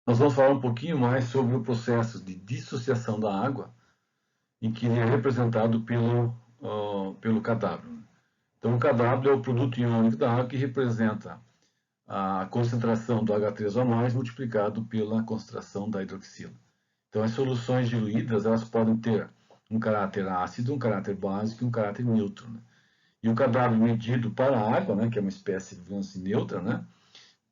nós vamos falar um pouquinho mais sobre o processo de dissociação da água, em que ele é representado pelo KW. Então, o KW é o produto iônico da água que representa a concentração do H3O+, multiplicado pela concentração da hidroxila. Então, as soluções diluídas, elas podem ter um caráter ácido, um caráter básico e um caráter neutro. Né? E o KW medido para a água, né, que é uma espécie, digamos assim, neutra, né,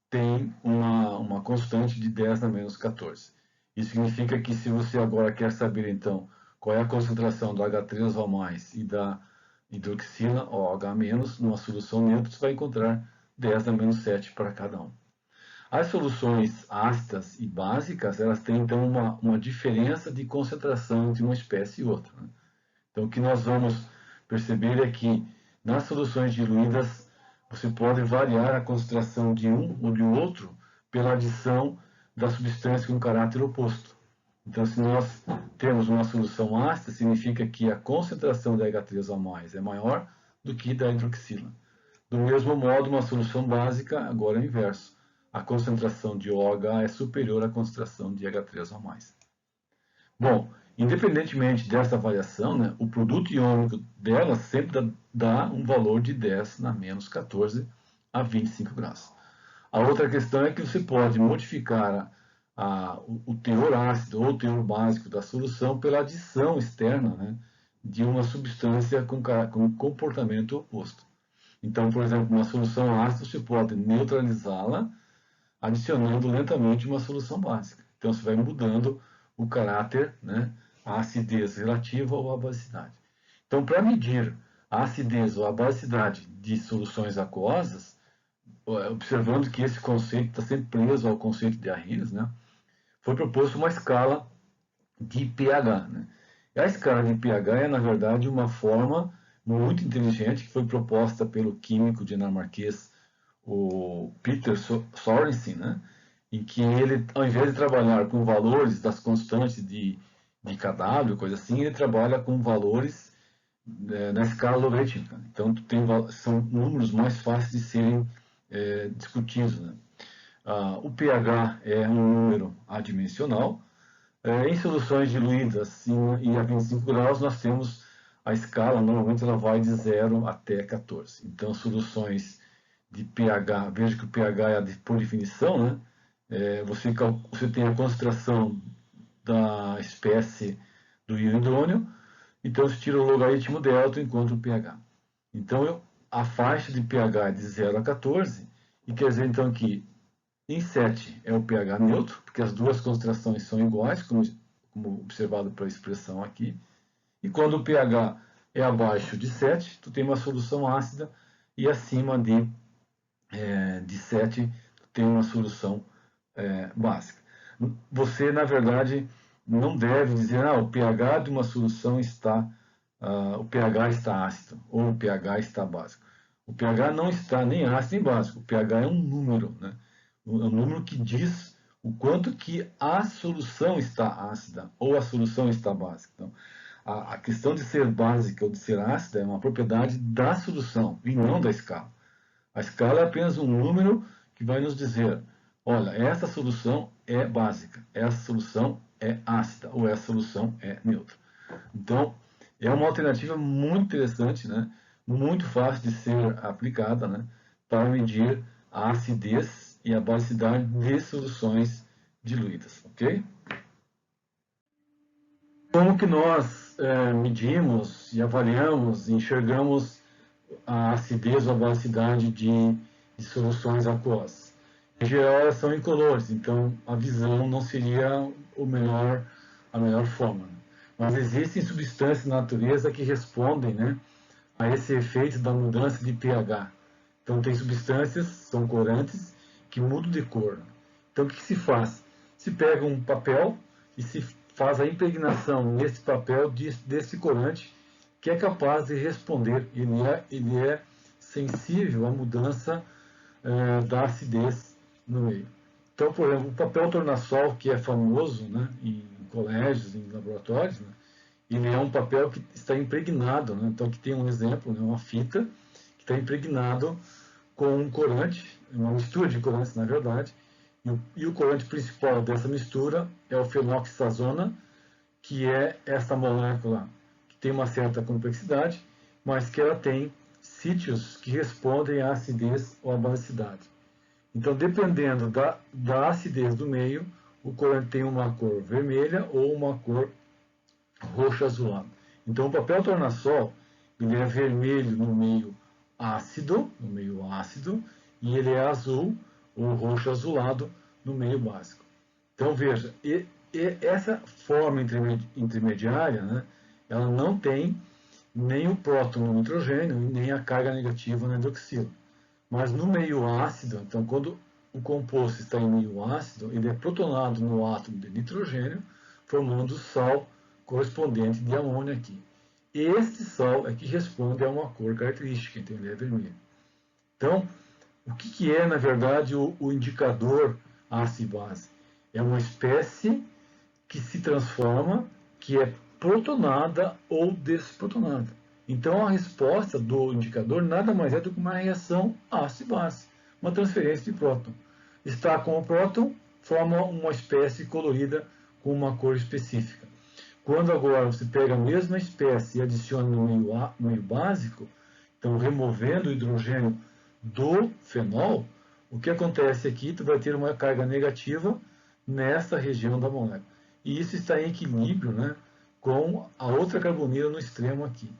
tem uma constante de 10 na menos 14. Isso significa que se você agora quer saber, então, qual é a concentração do H3O+, e da hidroxila, OH-, numa solução neutra, você vai encontrar 10 na menos 7 para cada um. As soluções ácidas e básicas, elas têm, então, uma diferença de concentração entre uma espécie e outra. Né? Então, o que nós vamos perceber é que, nas soluções diluídas, você pode variar a concentração de um ou de outro pela adição da substância com caráter oposto. Então, se nós temos uma solução ácida, significa que a concentração da H3O+ é maior do que da hidroxila. Do mesmo modo, uma solução básica, agora é o inverso. A concentração de OH é superior à concentração de H3O+. Bom, independentemente dessa variação, né, o produto iônico dela sempre dá um valor de 10 na menos 14 a 25 graus. A outra questão é que você pode modificar o teor ácido ou o teor básico da solução pela adição externa, né, de uma substância com comportamento oposto. Então, por exemplo, uma solução ácida você pode neutralizá-la adicionando lentamente uma solução básica. Então, você vai mudando o caráter, né, a acidez relativa ou a basicidade. Então, para medir a acidez ou a basicidade de soluções aquosas, observando que esse conceito está sempre preso ao conceito de Arrhenius, né, foi proposto uma escala de pH. Né? E a escala de pH é, na verdade, uma forma muito inteligente que foi proposta pelo químico dinamarquês, o Peter Sorensen, né? Em que ele, ao invés de trabalhar com valores das constantes de KW, coisa assim, ele trabalha com valores na escala logarítmica. Então, são números mais fáceis de serem discutidos. Né? O pH é um número adimensional. Em soluções diluídas e a 25 graus, nós temos a escala, normalmente ela vai de 0 até 14. Então, soluções de pH, veja que o pH é por definição, né? Você tem a concentração da espécie do íon hidrônio, então você tira o logaritmo delta e encontra o pH. Então, a faixa de pH é de 0 a 14, e quer dizer então que em 7 é o pH neutro, porque as duas concentrações são iguais, como observado pela expressão aqui. E quando o pH é abaixo de 7, tu tem uma solução ácida, e acima de 7 tem uma solução básica. Você, na verdade, não deve dizer o pH de uma solução o pH está ácido, ou o pH está básico. O pH não está nem ácido nem básico, o pH é um número, né? É um número que diz o quanto que a solução está ácida ou a solução está básica. Então, a questão de ser básica ou de ser ácida é uma propriedade da solução e não da escala. A escala é apenas um número que vai nos dizer, olha, essa solução é básica, essa solução é ácida ou essa solução é neutra. Então, é uma alternativa muito interessante, né? Muito fácil de ser aplicada, né? Para medir a acidez e a basicidade de soluções diluídas, ok? Como que nós medimos e avaliamos, enxergamos a acidez ou a basicidade de soluções aquosas? Em geral, elas são incolores, então a visão não seria a melhor forma. Mas existem substâncias na natureza que respondem, né, a esse efeito da mudança de pH. Então, tem substâncias, são corantes, que mudam de cor. Então, o que se faz? Se pega um papel e se faz a impregnação nesse papel desse corante, que é capaz de responder. Ele é sensível à mudança da acidez no meio. Então, por exemplo, o papel tornassol, que é famoso, né, em colégios, em laboratórios, né, ele é um papel que está impregnado. Né, então, aqui tem um exemplo, né, uma fita que está impregnado com um corante, uma mistura de corantes, na verdade, E o corante principal dessa mistura é o fenoxazona, que é essa molécula que tem uma certa complexidade, mas que ela tem sítios que respondem à acidez ou à basicidade. Então, dependendo da acidez do meio, o corante tem uma cor vermelha ou uma cor roxo azulado. Então, o papel tornassol ele é vermelho no meio ácido, e ele é azul ou roxo azulado no meio básico. Então, veja, essa forma intermediária, né, ela não tem nem o próton no nitrogênio, nem a carga negativa no hidroxilo. Mas no meio ácido, então quando o composto está em meio ácido, ele é protonado no átomo de nitrogênio, formando o sal correspondente de amônio aqui. Este sal é que responde a uma cor característica, então ele é vermelho. Então, o que é, na verdade, o indicador ácido-base? É uma espécie que se transforma, que é protonada ou desprotonada. Então, a resposta do indicador nada mais é do que uma reação ácido-base, uma transferência de próton. Está com o próton, forma uma espécie colorida com uma cor específica. Quando agora você pega a mesma espécie e adiciona no meio básico, então removendo o hidrogênio do fenol, o que acontece aqui? Tu vai ter uma carga negativa nessa região da molécula. E isso está em equilíbrio, né, com a outra carbonila no extremo aqui.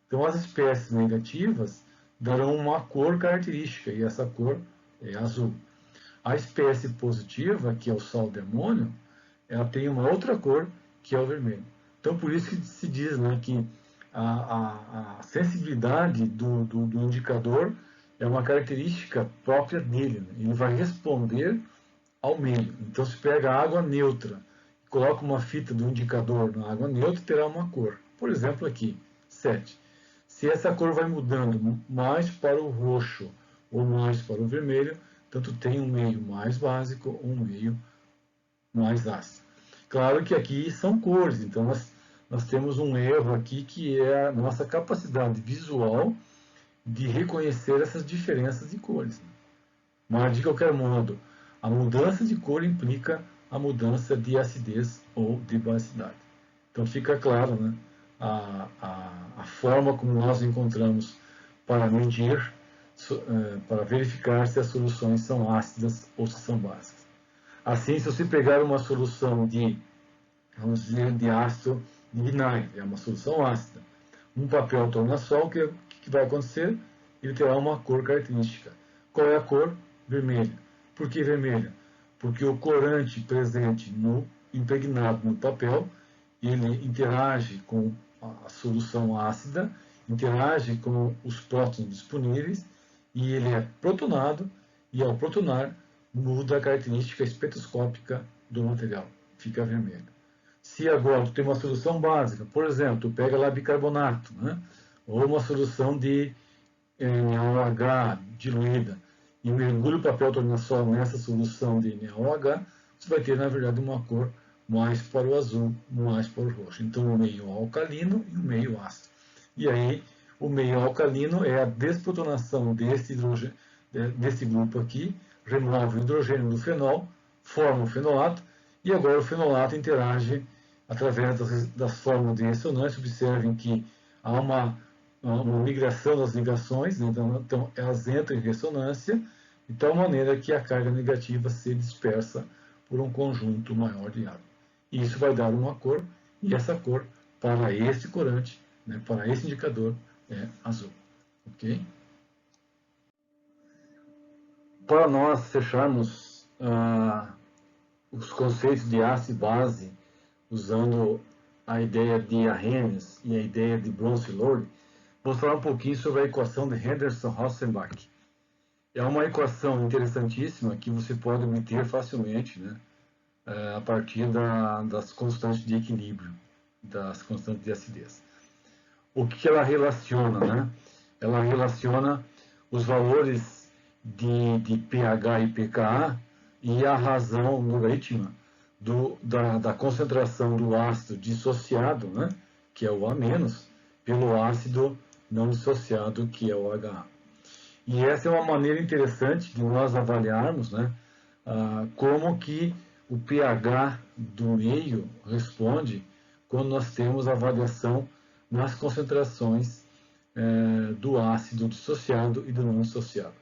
Então, as espécies negativas darão uma cor característica, e essa cor é azul. A espécie positiva, que é o sal de amônio, ela tem uma outra cor, que é o vermelho. Então, por isso que se diz, né, que a sensibilidade do indicador é uma característica própria dele. Né? Ele vai responder ao meio. Então, se pega água neutra, coloca uma fita do indicador na água neutra, terá uma cor. Por exemplo, aqui, 7. Se essa cor vai mudando mais para o roxo ou mais para o vermelho, tanto tem um meio mais básico ou um meio mais ácido. Claro que aqui são cores, então nós temos um erro aqui que é a nossa capacidade visual de reconhecer essas diferenças de cores. Mas, de qualquer modo, a mudança de cor implica a mudança de acidez ou de basicidade. Então fica claro, né, a forma como nós encontramos para medir, para verificar se as soluções são ácidas ou se são básicas. Assim, se você pegar uma solução de, vamos dizer, de ácido de vinagre, é uma solução ácida, um papel tornassol, o que vai acontecer? Ele terá uma cor característica. Qual é a cor? Vermelha. Por que vermelha? Porque o corante presente impregnado no papel, ele interage com a solução ácida, interage com os prótons disponíveis e ele é protonado, e ao protonar muda a característica espectroscópica do material, fica vermelho. Se agora tu tem uma solução básica, por exemplo, tu pega lá bicarbonato, né? Ou uma solução de NaOH diluída, e mergulha o papel tornassol nessa solução de NaOH, você vai ter, na verdade, uma cor mais para o azul, mais para o roxo. Então, o meio alcalino e o meio ácido. E aí, o meio alcalino é a desprotonação desse grupo aqui, remove o hidrogênio do fenol, forma o fenolato, e agora o fenolato interage através das fórmulas de ressonância. Observem que há uma migração das ligações, né? Então elas entram em ressonância, de tal maneira que a carga negativa se dispersa por um conjunto maior de átomos. E isso vai dar uma cor, e essa cor, para este corante, né, para esse indicador, é azul. Ok? Para nós fecharmos os conceitos de ácido e base, usando a ideia de Arrhenius e a ideia de Bronsted-Lowry, vou falar um pouquinho sobre a equação de Henderson-Hasselbalch. É uma equação interessantíssima que você pode obter facilmente, né, a partir das constantes de equilíbrio, das constantes de acidez. O que ela relaciona? Né? Ela relaciona os valores de pH e pKa e a razão logarítmica da concentração do ácido dissociado, né, que é o A-, pelo ácido não dissociado, que é o HA. E essa é uma maneira interessante de nós avaliarmos, né, como que o pH do meio responde quando nós temos a variação nas concentrações do ácido dissociado e do não dissociado.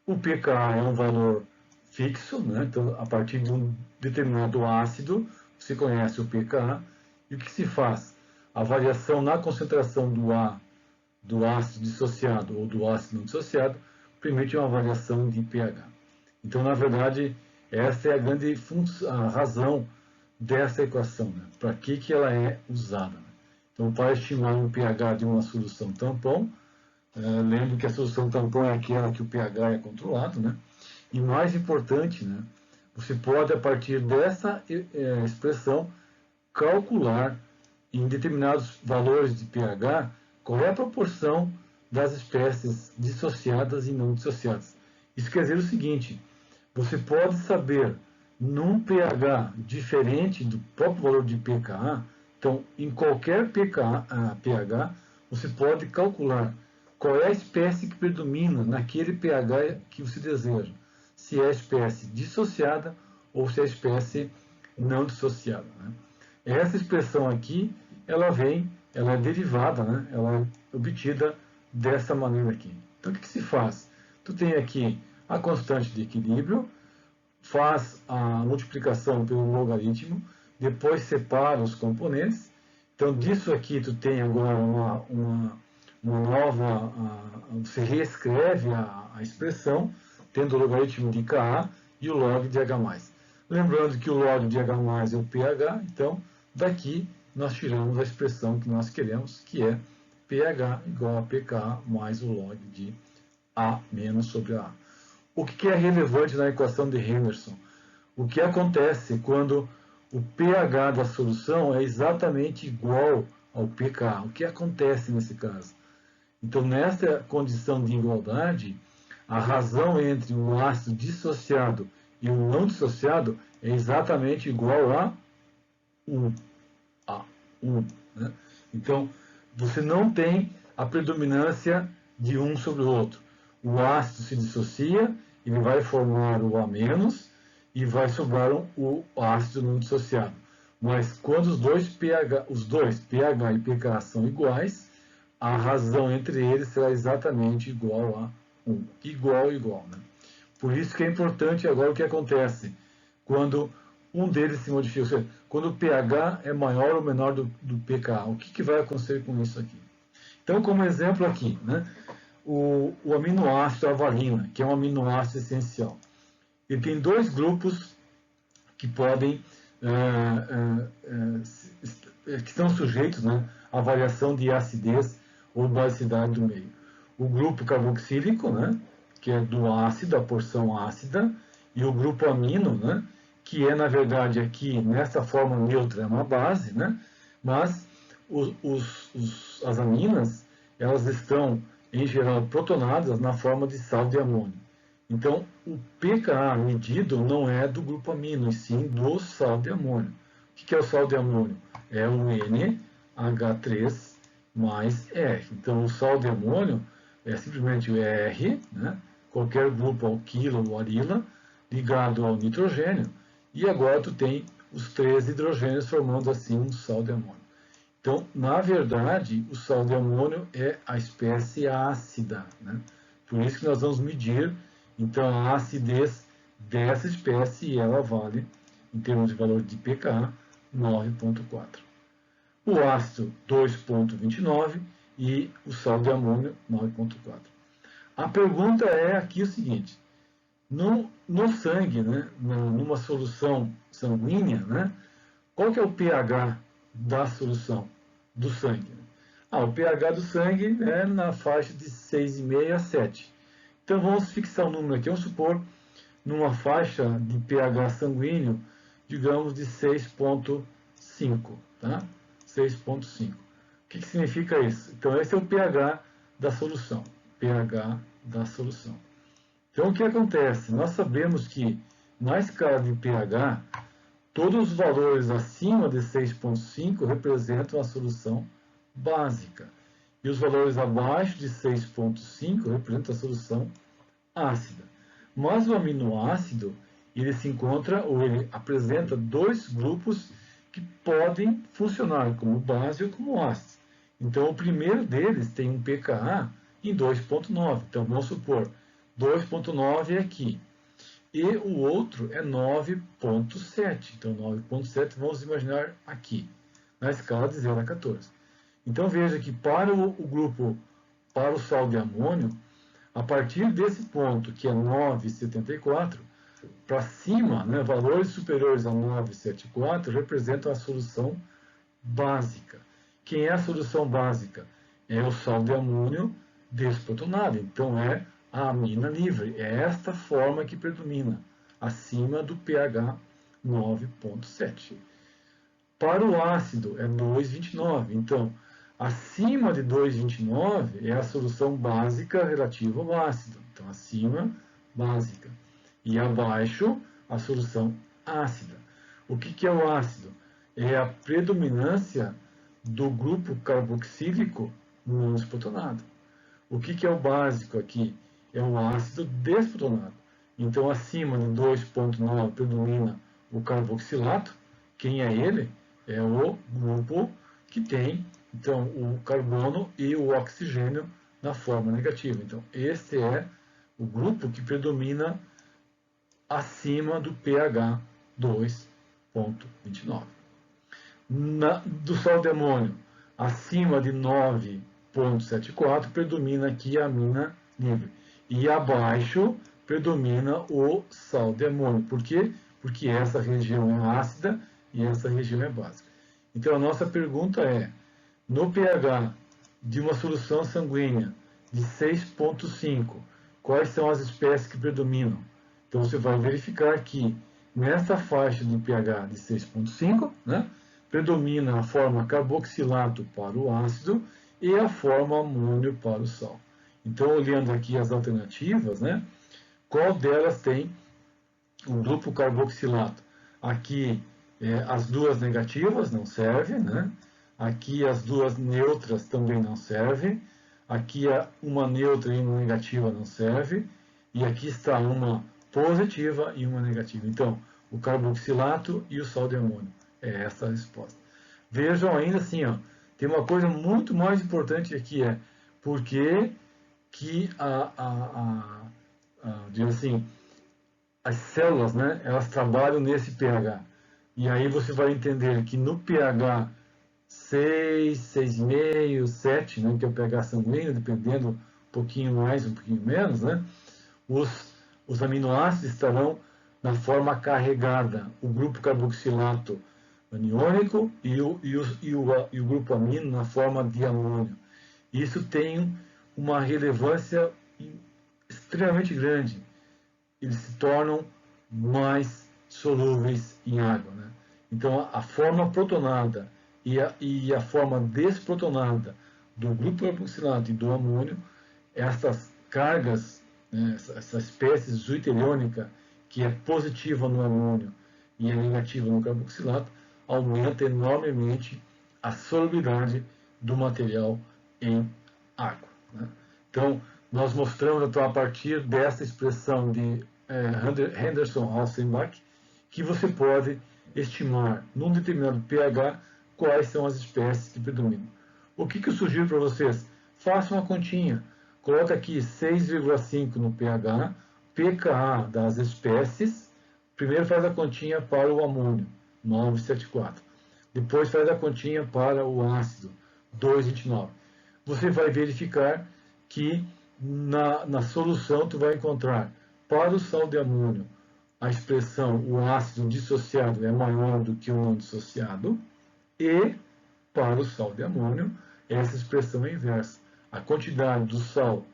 O pKa é um valor fixo, né? Então, a partir de um determinado ácido, se conhece o pKa, e o que se faz? A variação na concentração do ácido dissociado ou do ácido não dissociado permite uma variação de pH. Então, na verdade, essa é a grande razão dessa equação, né? Para que ela é usada. Né? Então, para estimar o pH de uma solução tampão, lembro que a solução tampão é aquela que o pH é controlado, né? E mais importante, né? Você pode, a partir dessa expressão, calcular em determinados valores de pH qual é a proporção das espécies dissociadas e não dissociadas. Isso quer dizer o seguinte: você pode saber num pH diferente do próprio valor de pKa, então em qualquer pH você pode calcular qual é a espécie que predomina naquele pH que você deseja, se é a espécie dissociada ou se é a espécie não dissociada. Né? Essa expressão aqui, ela é derivada, né? Ela é obtida dessa maneira aqui. Então o que se faz? Tu tem aqui a constante de equilíbrio, faz a multiplicação pelo logaritmo, depois separa os componentes. Então disso aqui tu tem agora uma nova, você reescreve a expressão, tendo o logaritmo de Ka e o log de H+. Lembrando que o log de H+ é o pH, então daqui nós tiramos a expressão que nós queremos, que é pH igual a pK mais o log de A menos sobre A. O que é relevante na equação de Henderson? O que acontece quando o pH da solução é exatamente igual ao pK? O que acontece nesse caso? Então, nessa condição de igualdade, a razão entre o ácido dissociado e o não dissociado é exatamente igual a 1. Né? Então, você não tem a predominância de um sobre o outro. O ácido se dissocia, ele vai formar o A- e vai sobrar o ácido não dissociado. Mas quando os dois pH e pK são iguais, a razão entre eles será exatamente igual a 1. Igual. Né? Por isso que é importante agora o que acontece quando um deles se modifica. Ou seja, quando o pH é maior ou menor do pK. O que vai acontecer com isso aqui? Então, como exemplo aqui, né, o aminoácido avalina, que é um aminoácido essencial. Ele tem dois grupos que podem, que são sujeitos, né, à variação de acidez ou basicidade do meio. O grupo carboxílico, né, que é do ácido, a porção ácida, e o grupo amino, né, que é, na verdade, aqui, nessa forma neutra, é uma base, né, mas as aminas, elas estão, em geral, protonadas na forma de sal de amônio. Então, o pKa medido não é do grupo amino, e sim do sal de amônio. O que é o sal de amônio? É o NH3 mais R. Então, o sal de amônio é simplesmente o R, né? Qualquer grupo alquilo ou arila, ligado ao nitrogênio, e agora tu tem os 3 hidrogênios formando assim um sal de amônio. Então, na verdade, o sal de amônio é a espécie ácida, né? Por isso que nós vamos medir, então, a acidez dessa espécie, e ela vale, em termos de valor de pKa, 9,4. O ácido, 2,29, e o sal de amônio, 9,4. A pergunta é aqui o seguinte: no sangue, né, numa solução sanguínea, né, qual que é o pH da solução do sangue? O pH do sangue é na faixa de 6,5 a 7. Então vamos fixar um número aqui, vamos supor numa faixa de pH sanguíneo, digamos de 6,5, tá? 6,5. O que significa isso? Então esse é o pH da solução. pH da solução. Então o que acontece? Nós sabemos que na escala de pH, todos os valores acima de 6,5 representam a solução básica. E os valores abaixo de 6,5 representam a solução ácida. Mas o aminoácido, ele se encontra, ou ele apresenta dois grupos que podem funcionar como base ou como ácido. Então, o primeiro deles tem um pKa em 2,9. Então, vamos supor, 2,9 é aqui. E o outro é 9,7. Então, 9,7 vamos imaginar aqui, na escala de 0 a 14. Então, veja que para o grupo, para o sal de amônio, a partir desse ponto, que é 9,74, para cima, né, valores superiores a 9,74 representam a solução básica. Quem é a solução básica? É o sal de amônio desprotonado. Então, é a amina livre. É esta forma que predomina, acima do pH 9,7. Para o ácido, é 2,29. Então, acima de 2,29 é a solução básica relativa ao ácido. Então, acima, básica. E abaixo, a solução ácida. O que é o ácido? É a predominância do grupo carboxílico no desprotonado. O que é o básico aqui? É o ácido desprotonado. Então, acima de 2,9 predomina o carboxilato. Quem é ele? É o grupo que tem então, o carbono e o oxigênio na forma negativa. Então, este é o grupo que predomina acima do pH 2,29. Do sal de amônio, acima de 9,74, predomina aqui a amina livre. E abaixo predomina o sal de amônio. Por quê? Porque essa região é ácida e essa região é básica. Então, a nossa pergunta é, no pH de uma solução sanguínea de 6,5, quais são as espécies que predominam? Então, você vai verificar que nessa faixa de pH de 6,5, né, predomina a forma carboxilato para o ácido e a forma amônio para o sal. Então, olhando aqui as alternativas, né, qual delas tem o grupo carboxilato? Aqui, as duas negativas não servem, né? Aqui as duas neutras também não servem. Aqui uma neutra e uma negativa não serve. E aqui está uma positiva e uma negativa. Então, o carboxilato e o sal de amônio. É essa a resposta. Vejam ainda assim, ó, tem uma coisa muito mais importante aqui, por que digamos assim, as células, né, elas trabalham nesse pH. E aí você vai entender que no pH 6, 6,5, 7, né, que é o pH sanguíneo, dependendo um pouquinho mais, um pouquinho menos, né, os aminoácidos estarão na forma carregada, o grupo carboxilato aniônico e o grupo amino na forma de amônio. Isso tem uma relevância extremamente grande. Eles se tornam mais solúveis em água, né? Então, a forma protonada e a forma desprotonada do grupo carboxilato e do amônio, essas cargas, né, essa espécie zwitteriônica, que é positiva no amônio e é negativa no carboxilato, aumenta enormemente a solubilidade do material em água, né? Então, nós mostramos então, a partir dessa expressão de Henderson-Hasselbalch que você pode estimar num determinado pH quais são as espécies que predominam. O que eu sugiro para vocês? Faça uma continha. Coloca aqui 6,5 no pH, pKa das espécies. Primeiro faz a continha para o amônio, 9,74. Depois faz a continha para o ácido, 2,29. Você vai verificar que na solução tu vai encontrar para o sal de amônio a expressão o ácido dissociado é maior do que o não dissociado e para o sal de amônio essa expressão é inversa. A quantidade do sal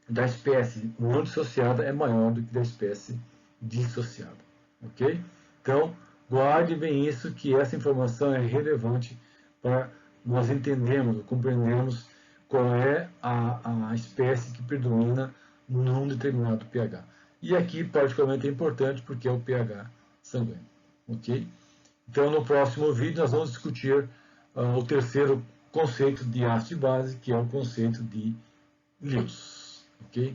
da espécie não dissociada é maior do que da espécie dissociada. Ok? Então, guarde bem isso, que essa informação é relevante para nós entendermos, compreendermos qual é a espécie que predomina num determinado pH. E aqui, particularmente, é importante porque é o pH sanguíneo. Ok? Então, no próximo vídeo, nós vamos discutir o terceiro conceito de ácido e base, que é o conceito de Lewis. Ok?